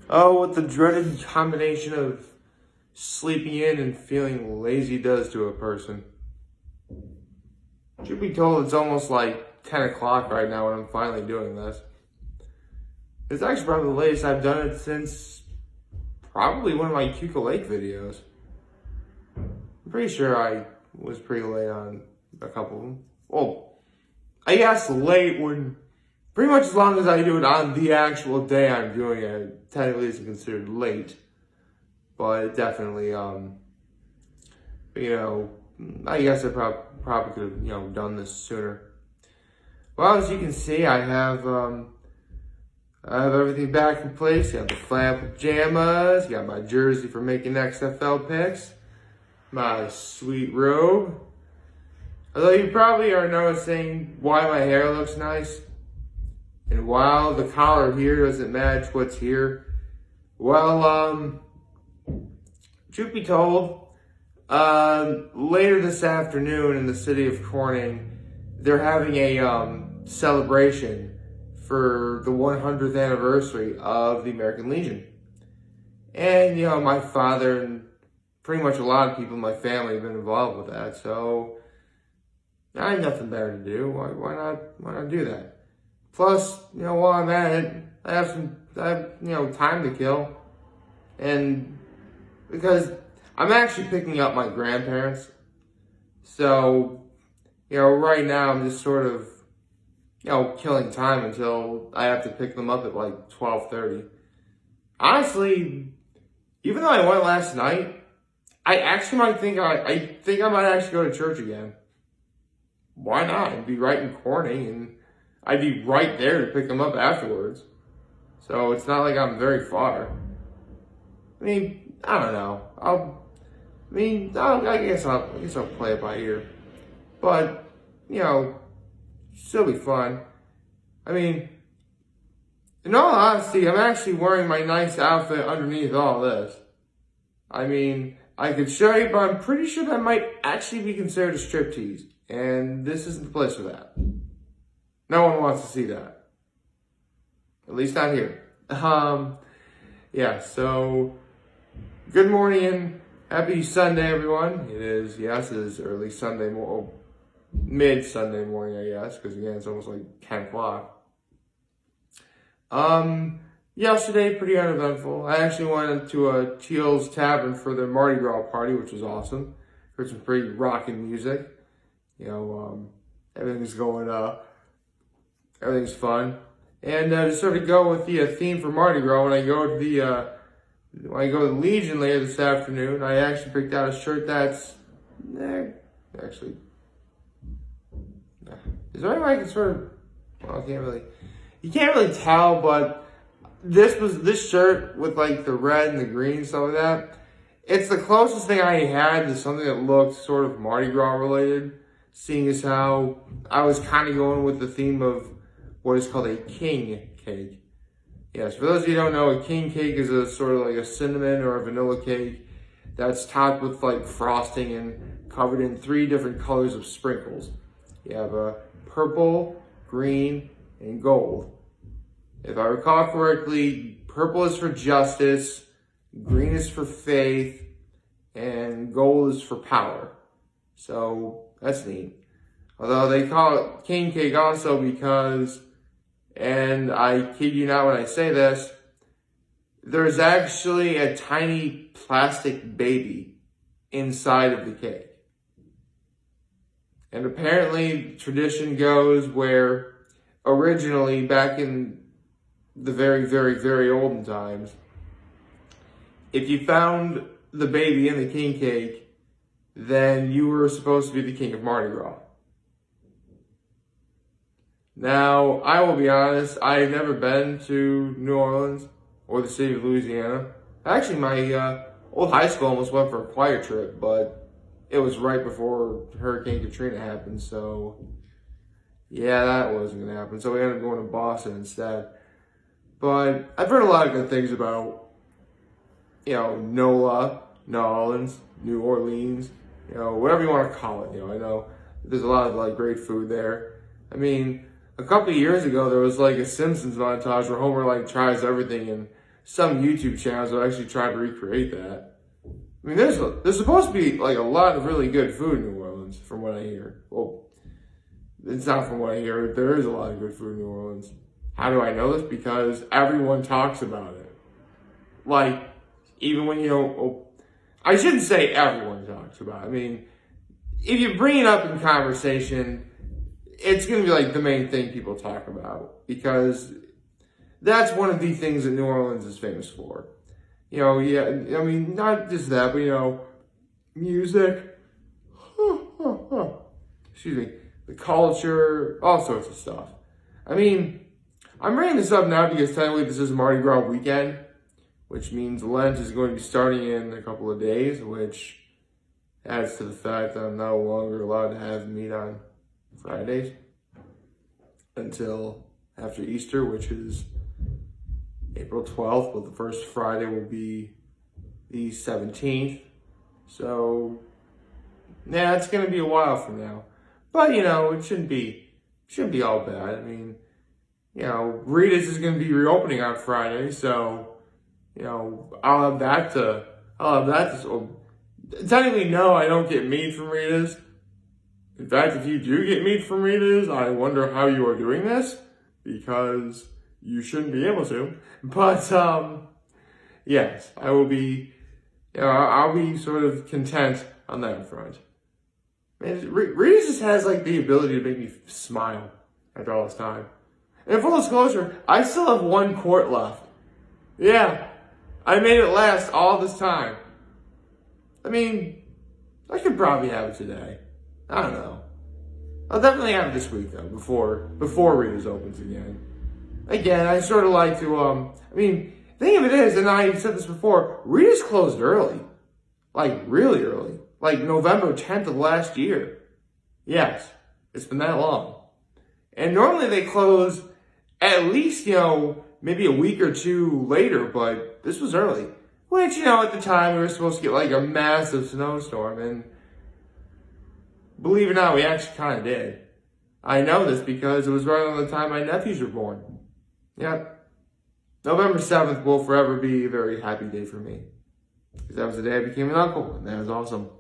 Oh, what the dreaded combination of sleeping in and feeling lazy does to a person. Truth be told, it's almost like 10 o'clock right now when I'm finally doing this. It's actually probably the latest I've done it since probably one of my Cuca Lake videos. I'm pretty sure I was pretty late on a couple of them. Well, I guess late when pretty much as long as I do it on the actual day I'm doing it, technically it's considered late. But definitely, I guess I probably could have, done this sooner. Well, as you can see, I have everything back in place. You have the flannel pajamas. You got my jersey for making XFL picks. My sweet robe. Although you probably are noticing why my hair looks nice. And while the collar here doesn't match what's here, well, truth be told, later this afternoon in the city of Corning, they're having a celebration for the 100th anniversary of the American Legion. And, my father and pretty much a lot of people in my family have been involved with that, so I have nothing better to do. Why not do that? Plus, while I'm at it, I have time to kill. And because I'm actually picking up my grandparents. So, right now I'm just sort of, killing time until I have to pick them up at like 12:30. Honestly, even though I went last night, I actually might think I think I might actually go to church again. Why not? I'd be right in Corning and I'd be right there to pick them up afterwards. So it's not like I'm very far. I mean, I don't know. I guess I'll play it by ear. But, still be fun. I mean, in all honesty, I'm actually wearing my nice outfit underneath all this. I mean, I could show you, but I'm pretty sure that might actually be considered a striptease. And this isn't the place for that. No one wants to see that. At least not here. So good morning and happy Sunday, everyone. It is early Sunday morning, mid-Sunday morning, I guess, because again, it's almost like 10 o'clock. Yesterday, pretty uneventful. I actually went to a Teal's Tavern for their Mardi Gras party, which was awesome. Heard some pretty rocking music. Everything's everything's fun. And to sort of go with the theme for Mardi Gras, when I go to the Legion later this afternoon, I actually picked out a shirt that's actually. Is there any way I can sort of? Well, you can't really tell, but this shirt with like the red and the green stuff like that. It's the closest thing I had to something that looked sort of Mardi Gras related, seeing as how I was kind of going with the theme of what is called a king cake. Yes, for those of you who don't know, a king cake is a sort of like a cinnamon or a vanilla cake that's topped with like frosting and covered in 3 different colors of sprinkles. You have a purple, green, and gold. If I recall correctly, purple is for justice, green is for faith, and gold is for power. So that's neat. Although they call it king cake also because, and I kid you not when I say this, there's actually a tiny plastic baby inside of the cake. And apparently tradition goes where originally back in the very, very, very olden times, if you found the baby in the king cake, then you were supposed to be the king of Mardi Gras. Now, I will be honest, I've never been to New Orleans or the city of Louisiana. Actually, my old high school almost went for a choir trip, but it was right before Hurricane Katrina happened, so yeah, that wasn't going to happen. So we ended up going to Boston instead. But I've heard a lot of good things about, NOLA, New Orleans, New Orleans, whatever you want to call it. I know there's a lot of like great food there. I mean, a couple of years ago, there was like a Simpsons montage where Homer like tries everything and some YouTube channels will actually try to recreate that. I mean, there's supposed to be like a lot of really good food in New Orleans, from what I hear. Well, it's not from what I hear. There is a lot of good food in New Orleans. How do I know this? Because everyone talks about it. Like, even when I shouldn't say everyone talks about it. I mean, if you bring it up in conversation, it's going to be like the main thing people talk about, because that's one of the things that New Orleans is famous for. Yeah, I mean, not just that, but, music, excuse me, the culture, all sorts of stuff. I mean, I'm bringing this up now because technically this is Mardi Gras weekend, which means Lent is going to be starting in a couple of days, which adds to the fact that I'm no longer allowed to have meat on Fridays until after Easter, which is April 12th, but the first Friday will be the 17th. So, yeah, it's going to be a while from now. But, it shouldn't be all bad. I mean, Rita's is going to be reopening on Friday, so, I'll have that to so technically, no, I don't get meat from Rita's. In fact, if you do get meat from Rita's, I wonder how you are doing this, because you shouldn't be able to. But, yes, I will be, I'll be sort of content on that front. Man, Rita's just has, like, the ability to make me smile after all this time. And full disclosure, I still have 1 quart left. Yeah, I made it last all this time. I mean, I could probably have it today. I don't know. I'll definitely have it this week, though, before Rita's opens again. Again, I sort of like to, I mean, the thing of it is, and I've said this before, Rita's closed early. Like, really early. Like, November 10th of last year. Yes, it's been that long. And normally they close at least, maybe a week or two later, but this was early. Which, at the time we were supposed to get like a massive snowstorm, and believe it or not, we actually kind of did. I know this because it was right around the time my nephews were born. Yep. November 7th will forever be a very happy day for me, because that was the day I became an uncle, and that was awesome.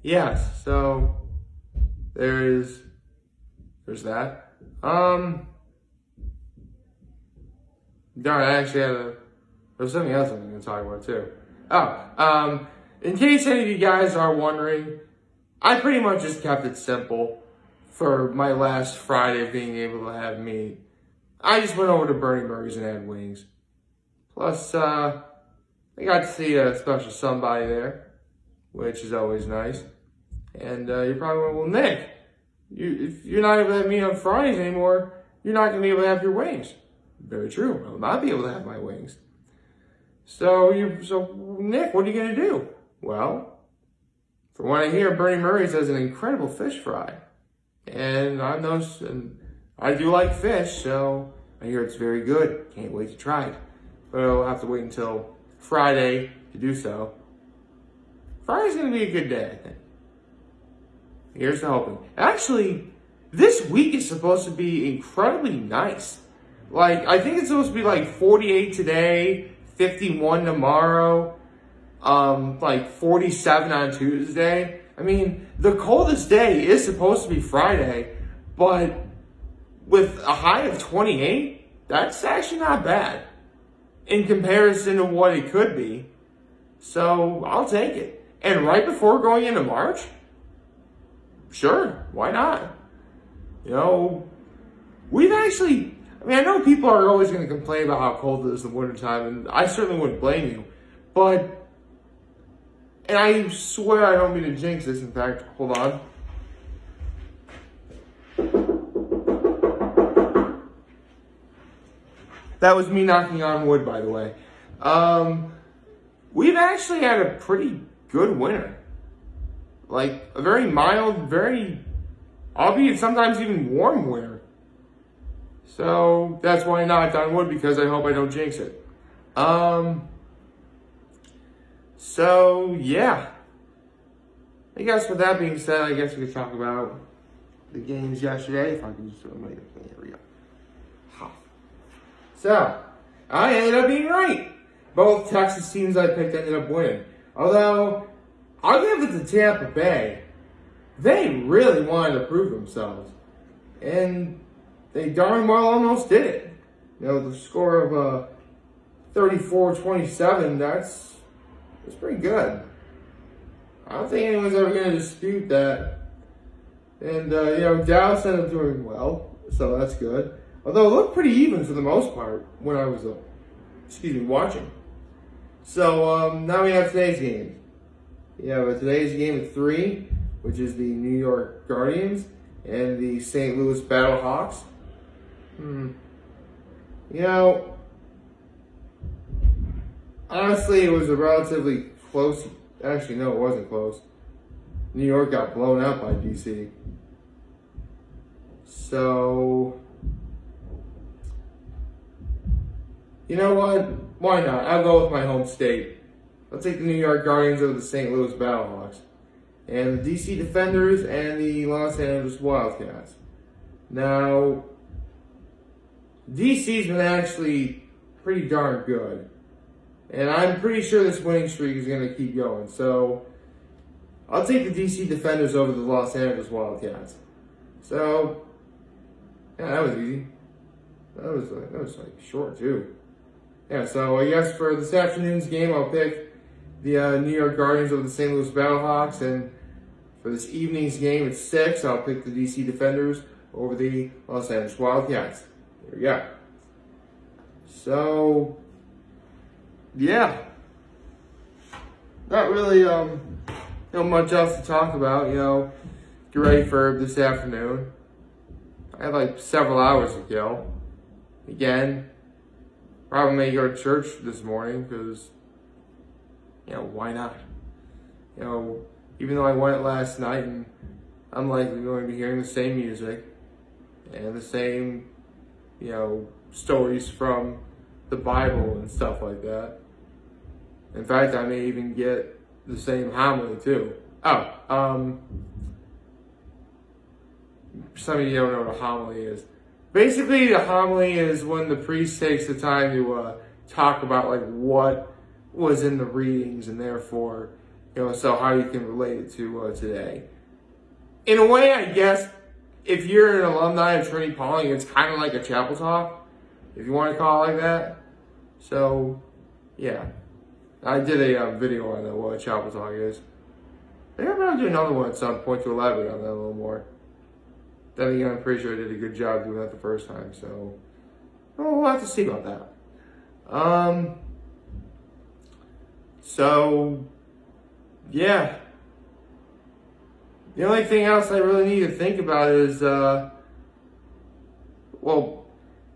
Yes, so there's that. Darn, I actually there's something else I'm going to talk about too. In case any of you guys are wondering, I pretty much just kept it simple for my last Friday of being able to have meat. I just went over to Bernie Murray's and had wings. Plus, I got to see a special somebody there, which is always nice. And you're probably going, well, Nick, if you're not able to have meat on Fridays anymore, you're not going to be able to have your wings. Very true. I will not be able to have my wings. So Nick, what are you going to do? Well, from what I hear, Bernie Murray's has an incredible fish fry. And I do like fish, so I hear it's very good. Can't wait to try it. But I'll have to wait until Friday to do so. Friday's going to be a good day, I think. Here's to hoping. Actually, this week is supposed to be incredibly nice. Like, I think it's supposed to be like 48 today, 51 tomorrow, like 47 on Tuesday. I mean, the coldest day is supposed to be Friday, but with a high of 28, that's actually not bad in comparison to what it could be. So I'll take it. And right before going into March, sure, why not? We've actually, I know people are always going to complain about how cold it is in the wintertime, and I certainly wouldn't blame you. But, and I swear I don't mean to jinx this, in fact, hold on. That was me knocking on wood, by the way. We've actually had a pretty good winter. Like, a very mild, albeit sometimes even warm winter. So, that's why I knocked on wood, because I hope I don't jinx it. So, yeah. I guess with that being said, I guess we could talk about the games yesterday. If I can just, there we go. So, I ended up being right. Both Texas teams I picked ended up winning. Although, I'll give it to Tampa Bay. They really wanted to prove themselves. And they darn well almost did it. You know, the score of 34-27, that's pretty good. I don't think anyone's ever going to dispute that. And, Dallas ended up doing well, so that's good. Although it looked pretty even for the most part when I was, watching. So, now we have today's games. Today's game at 3, which is the New York Guardians and the St. Louis Battlehawks. Honestly, it was a relatively close. Actually, no, it wasn't close. New York got blown out by DC. So, you know what? Why not? I'll go with my home state. I'll take the New York Guardians over the St. Louis Battlehawks. And the DC Defenders and the Los Angeles Wildcats. Now, DC's been actually pretty darn good. And I'm pretty sure this winning streak is going to keep going. So, I'll take the DC Defenders over the Los Angeles Wildcats. So, yeah, that was easy. That was short too. Yeah, so I guess for this afternoon's game, I'll pick the New York Guardians over the St. Louis Battlehawks. And for this evening's game at 6, I'll pick the DC Defenders over the Los Angeles Wildcats. There we go. So, yeah. Not really much else to talk about, Get ready for this afternoon. I have several hours to kill. Again, probably may go to church this morning because, why not? Even though I went last night and I'm likely going to be hearing the same music and the same, stories from the Bible and stuff like that. In fact, I may even get the same homily too. Some of you don't know what a homily is. Basically, the homily is when the priest takes the time to talk about what was in the readings and therefore, so how you can relate it to today. In a way, I guess, if you're an alumni of Trinity Pauling, it's kind of like a chapel talk, if you want to call it like that. So, yeah. I did a video on what a chapel talk is. I think I'm going to do another one at some point to elaborate on that a little more. Then again, I'm pretty sure I did a good job doing that the first time, so we'll have to see about that. So, yeah. The only thing else I really need to think about is,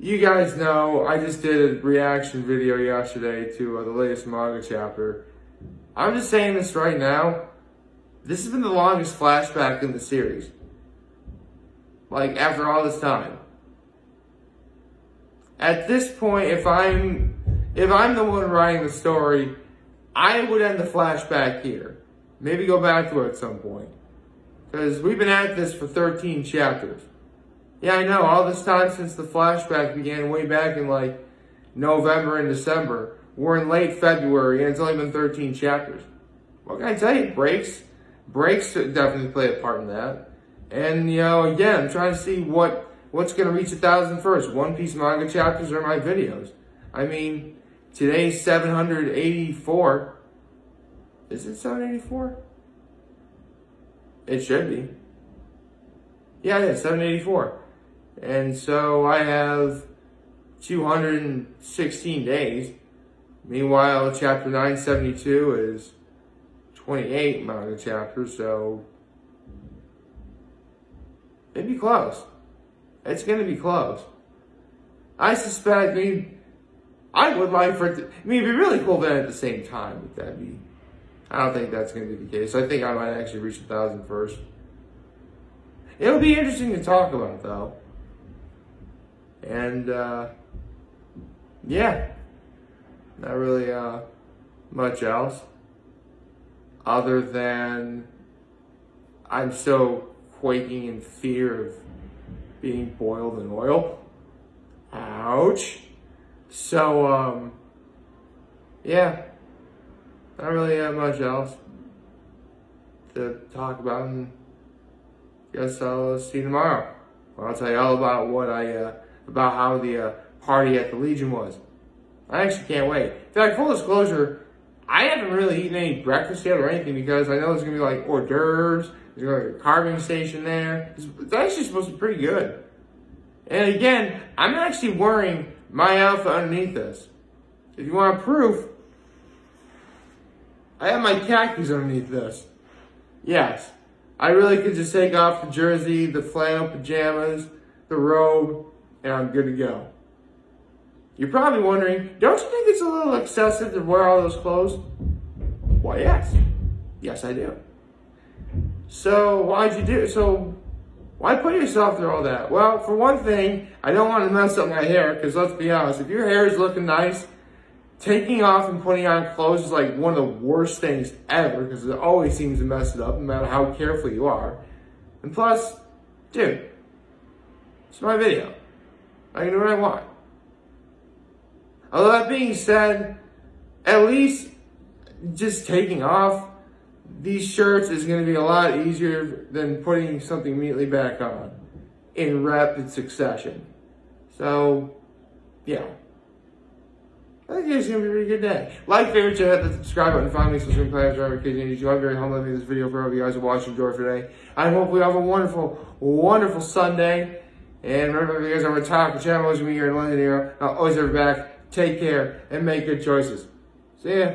you guys know I just did a reaction video yesterday to the latest manga chapter. I'm just saying this right now. This has been the longest flashback in the series. After all this time. At this point, if I'm the one writing the story, I would end the flashback here. Maybe go back to it at some point. Because we've been at this for 13 chapters. Yeah, I know, all this time since the flashback began way back in November and December. We're in late February and it's only been 13 chapters. What can I tell you? Breaks definitely play a part in that. And, again, I'm trying to see what's going to reach 1,000 first. One Piece manga chapters or my videos. I mean, today's 784. Is it 784? It should be. Yeah, it is, 784. And so I have 216 days. Meanwhile, chapter 972 is 28 manga chapters, so it'd be close. It's going to be close. I suspect, I would like for it to, it'd be really cool then at the same time, but I don't think that's going to be the case. I think I might actually reach 1,000 first. It'll be interesting to talk about, though. And, yeah. Not really much else. Other than I'm so quaking in fear of being boiled in oil. Ouch. So, yeah, I don't really have much else to talk about, and guess I'll see you tomorrow. I'll tell you all about about how the party at the Legion was. I actually can't wait. In fact, full disclosure, I haven't really eaten any breakfast yet or anything because I know there's gonna be like hors d'oeuvres. There's gonna be a carving station there. It's actually supposed to be pretty good. And again, I'm actually wearing my outfit underneath this. If you want proof, I have my khakis underneath this. Yes, I really could just take off the jersey, the flannel pajamas, the robe, and I'm good to go. You're probably wondering, don't you think it's a little excessive to wear all those clothes? Why, yes. Yes, I do. So, why put yourself through all that? Well, for one thing, I don't want to mess up my hair, because let's be honest, if your hair is looking nice, taking off and putting on clothes is like one of the worst things ever, because it always seems to mess it up, no matter how careful you are. And plus, dude, it's my video. I can do what I want. Although that being said, at least just taking off these shirts is going to be a lot easier than putting something immediately back on in rapid succession. So, yeah. I think it's going to be a pretty good day. Like, favorite, share, hit the subscribe button, find me, subscribe, play, driver, kids, and YouTube. I'm very humbled to make this video for all of you guys who watch and enjoy for today. I hope we have a wonderful, wonderful Sunday. And remember, if you guys are retired, pajamas with me here in London, I'll always have your back. Take care and make good choices. See ya.